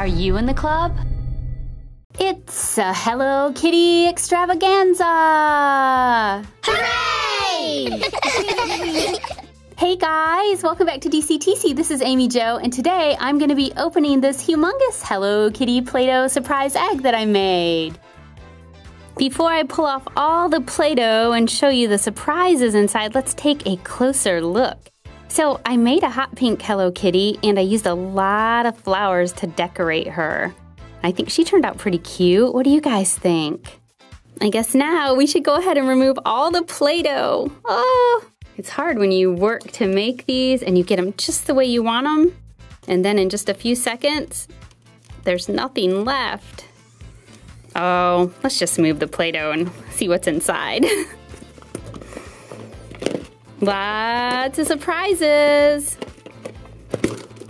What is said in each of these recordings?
Are you in the club? It's a Hello Kitty extravaganza! Hooray! Hey guys, welcome back to DCTC. This is Amy Jo, and today I'm going to be opening this humongous Hello Kitty Play-Doh surprise egg that I made. Before I pull off all the Play-Doh and show you the surprises inside, let's take a closer look. So I made a hot pink Hello Kitty, and I used a lot of flowers to decorate her. I think she turned out pretty cute. What do you guys think? I guess now we should go ahead and remove all the Play-Doh. Oh, it's hard when you work to make these and you get them just the way you want them, and then in just a few seconds, there's nothing left. Oh, let's just move the Play-Doh and see what's inside. Lots of surprises.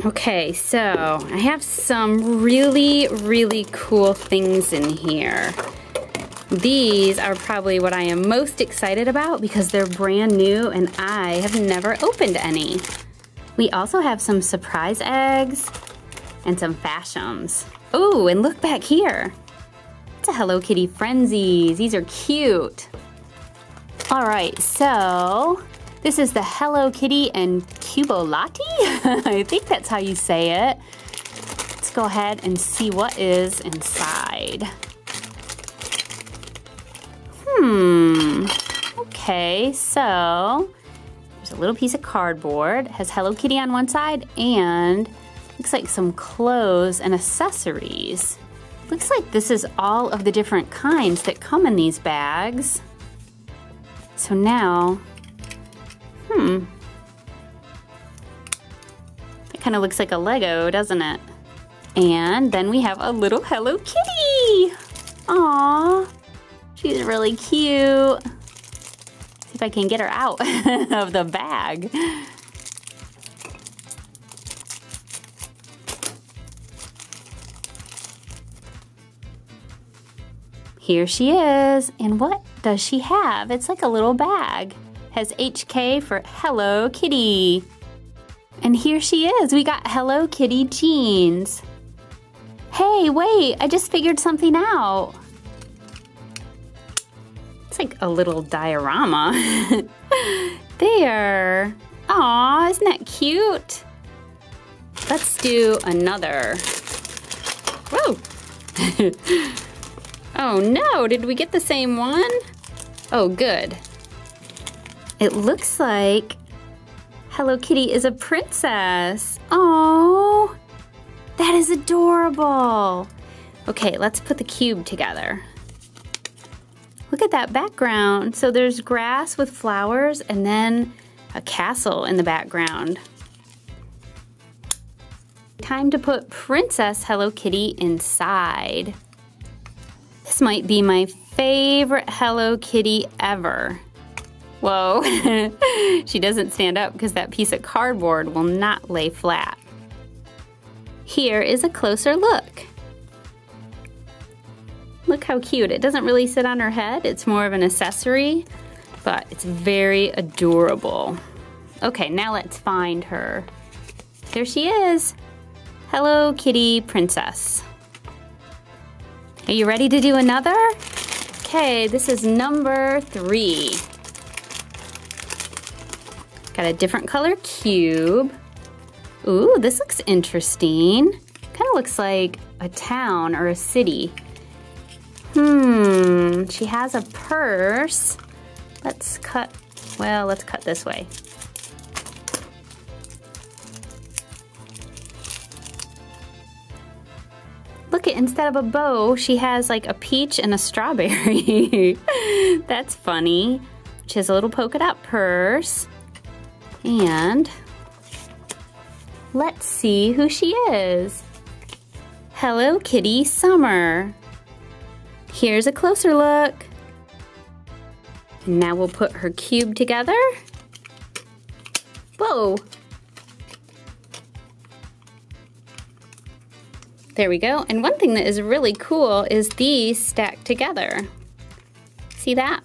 Okay, so I have some really cool things in here. These are probably what I am most excited about because they're brand new and I have never opened any. We also have some surprise eggs and some Fashems. Oh, and look back here. It's a Hello Kitty Frenzies. These are cute. All right, so this is the Hello Kitty and Cubolotti. I think that's how you say it. Let's go ahead and see what is inside. Okay, so there's a little piece of cardboard. It has Hello Kitty on one side and looks like some clothes and accessories. Looks like this is all of the different kinds that come in these bags. So now, it kind of looks like a Lego, doesn't it? And then we have a little Hello Kitty. Aww. She's really cute. See if I can get her out of the bag. Here she is. And what does she have? It's like a little bag. Has HK for Hello Kitty. And here she is. We got Hello Kitty jeans. Hey, wait, I just figured something out. It's like a little diorama. There. Aw, isn't that cute? Let's do another. Whoa. Oh no, did we get the same one? Oh, good. It looks like Hello Kitty is a princess. Oh, that is adorable. Okay, let's put the cube together. Look at that background. So there's grass with flowers and then a castle in the background. Time to put Princess Hello Kitty inside. This might be my favorite Hello Kitty ever. Whoa, she doesn't stand up because that piece of cardboard will not lay flat. Here is a closer look. Look how cute. It doesn't really sit on her head. It's more of an accessory, but it's very adorable. Okay, now let's find her. There she is. Hello Kitty Princess. Are you ready to do another? Okay, this is number 3. Got a different color cube. Ooh, this looks interesting. Kind of looks like a town or a city. She has a purse. Let's cut this way. Look, instead of a bow, she has like a peach and a strawberry. That's funny. She has a little polka dot purse. And let's see who she is. Hello Kitty Summer. Here's a closer look. And now we'll put her cube together. Whoa. There we go. And one thing that is really cool is these stacked together. See that?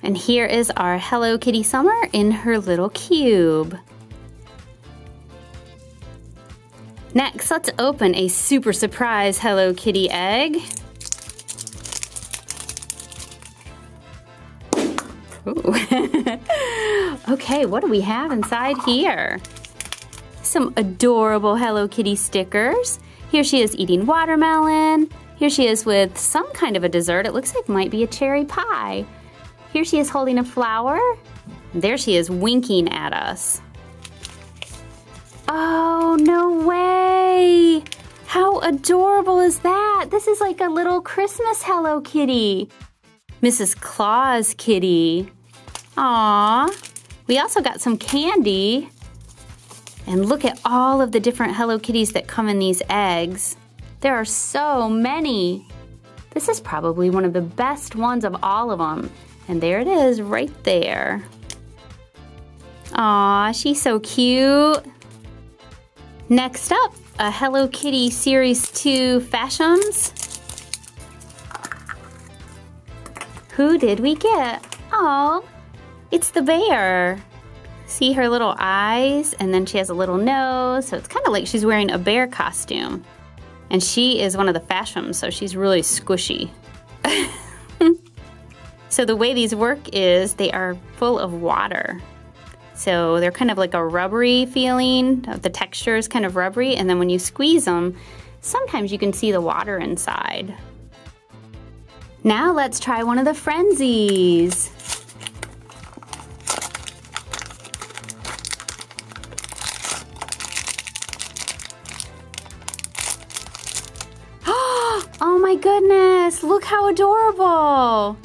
And here is our Hello Kitty Summer in her little cube. Next, let's open a super surprise Hello Kitty egg. Ooh. Okay, what do we have inside here? Some adorable Hello Kitty stickers. Here she is eating watermelon. Here she is with some kind of a dessert. It looks like it might be a cherry pie. Here she is holding a flower. There she is winking at us. Oh, no way! How adorable is that? This is like a little Christmas Hello Kitty. Mrs. Claus kitty. Aww. We also got some candy. And look at all of the different Hello Kitties that come in these eggs. There are so many. This is probably one of the best ones of all of them. And there it is right there. Aw, she's so cute. Next up, a Hello Kitty Series 2 Fashems. Who did we get? Oh, it's the bear. See her little eyes, and then she has a little nose, so it's kind of like she's wearing a bear costume. And she is one of the Fashems, so she's really squishy. So the way these work is they are full of water. So they're kind of like a rubbery feeling. The texture is kind of rubbery, and then when you squeeze them, sometimes you can see the water inside. Now let's try one of the Frenzies. Oh my goodness, look how adorable.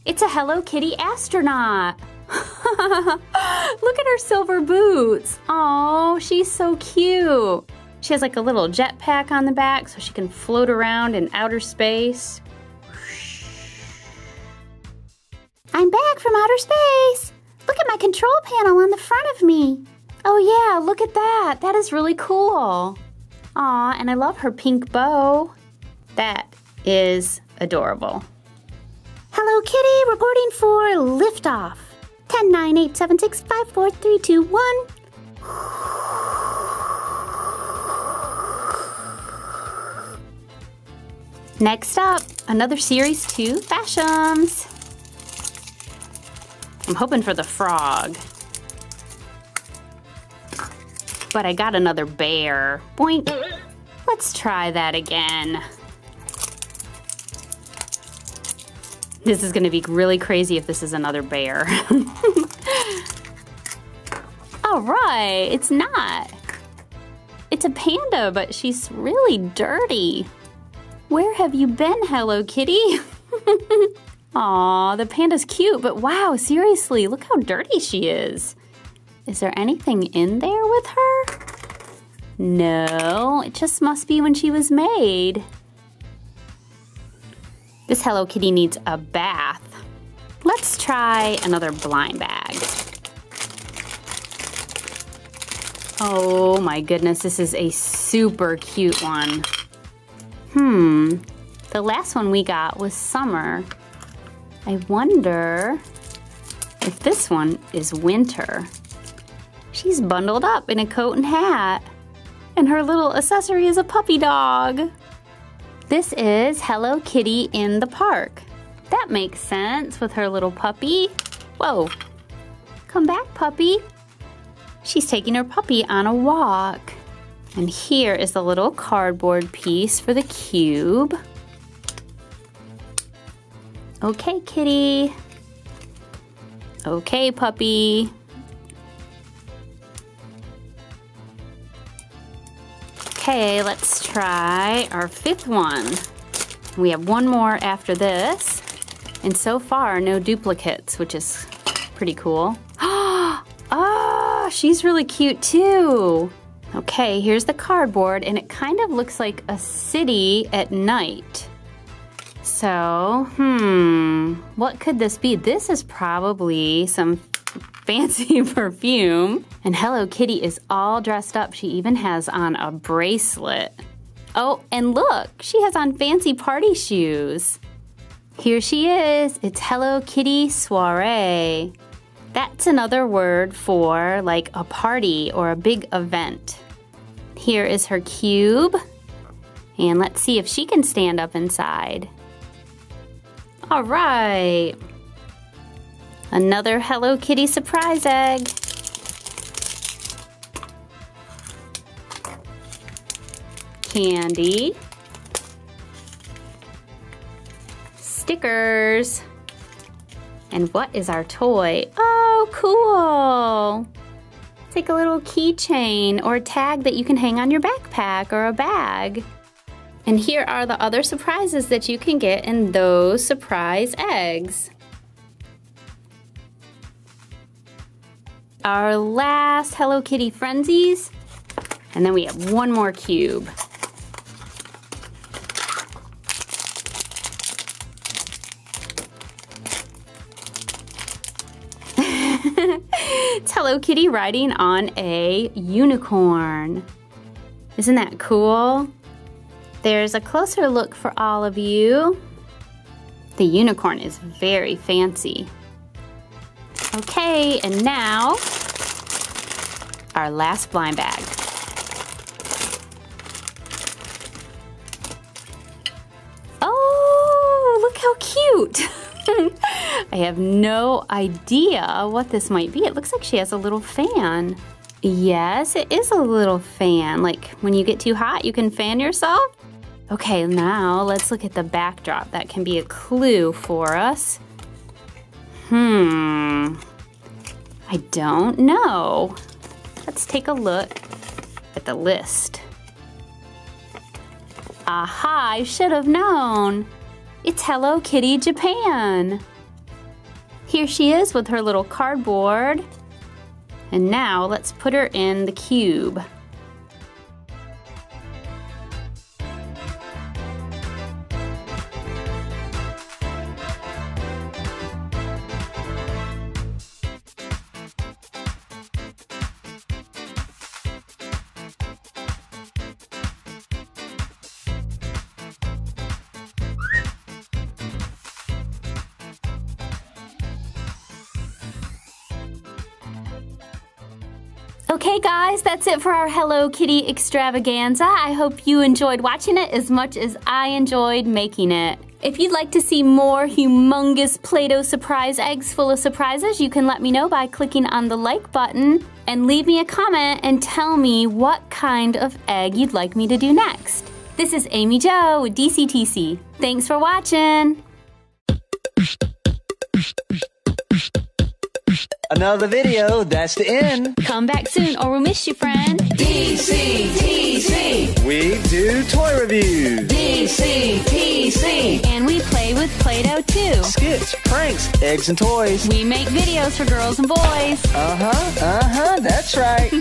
It's a Hello Kitty astronaut. Look at her silver boots. Oh, she's so cute. She has like a little jetpack on the back so she can float around in outer space. I'm back from outer space. Look at my control panel on the front of me. Oh yeah, look at that. That is really cool. Aw, and I love her pink bow. That is adorable. Hello Kitty, reporting for liftoff. 10, 9, 8, 7, 6, 5, 4, 3, 2, 1. Next up, another Series 2 Fashems. I'm hoping for the frog. But I got another bear. Boink. Let's try that again. This is gonna be really crazy if this is another bear. All right, it's not. It's a panda, but she's really dirty. Where have you been, Hello Kitty? Aw, the panda's cute, but wow, seriously, look how dirty she is. Is there anything in there with her? No, it just must be when she was made. This Hello Kitty needs a bath. Let's try another blind bag. Oh my goodness, this is a super cute one. The last one we got was summer. I wonder if this one is winter. She's bundled up in a coat and hat, and her little accessory is a puppy dog. This is Hello Kitty in the park. That makes sense with her little puppy. Whoa, come back, puppy. She's taking her puppy on a walk. And here is the little cardboard piece for the cube. Okay, kitty. Okay, puppy. Okay, let's try our fifth one. We have one more after this. And so far, no duplicates, which is pretty cool. Oh, she's really cute too. Okay, here's the cardboard, and it kind of looks like a city at night. So, what could this be? This is probably some fancy perfume. And Hello Kitty is all dressed up. She even has on a bracelet. Oh, and look, she has on fancy party shoes. Here she is. It's Hello Kitty Soiree. That's another word for like a party or a big event. Here is her cube. And let's see if she can stand up inside. All right. Another Hello Kitty surprise egg. Candy. Stickers. And what is our toy? Oh, cool. It's like a little keychain or a tag that you can hang on your backpack or a bag. And here are the other surprises that you can get in those surprise eggs. Our last Hello Kitty Frenzies. And then we have one more cube. It's Hello Kitty riding on a unicorn. Isn't that cool? There's a closer look for all of you. The unicorn is very fancy. Okay, and now our last blind bag. Oh, look how cute. I have no idea what this might be. It looks like she has a little fan. Yes, it is a little fan. Like when you get too hot, you can fan yourself. Okay, now let's look at the backdrop. That can be a clue for us. I don't know. Let's take a look at the list. Aha, I should have known. It's Hello Kitty Japan. Here she is with her little cardboard. And now let's put her in the cube. Okay guys, that's it for our Hello Kitty extravaganza. I hope you enjoyed watching it as much as I enjoyed making it. If you'd like to see more humongous Play-Doh surprise eggs full of surprises, you can let me know by clicking on the like button and leave me a comment and tell me what kind of egg you'd like me to do next. This is Amy Jo with DCTC. Thanks for watching. Another video, that's the end. Come back soon or we'll miss you, friend. DCTC. We do toy reviews. DCTC. And we play with Play-Doh too. Skits, pranks, eggs and toys. We make videos for girls and boys. That's right.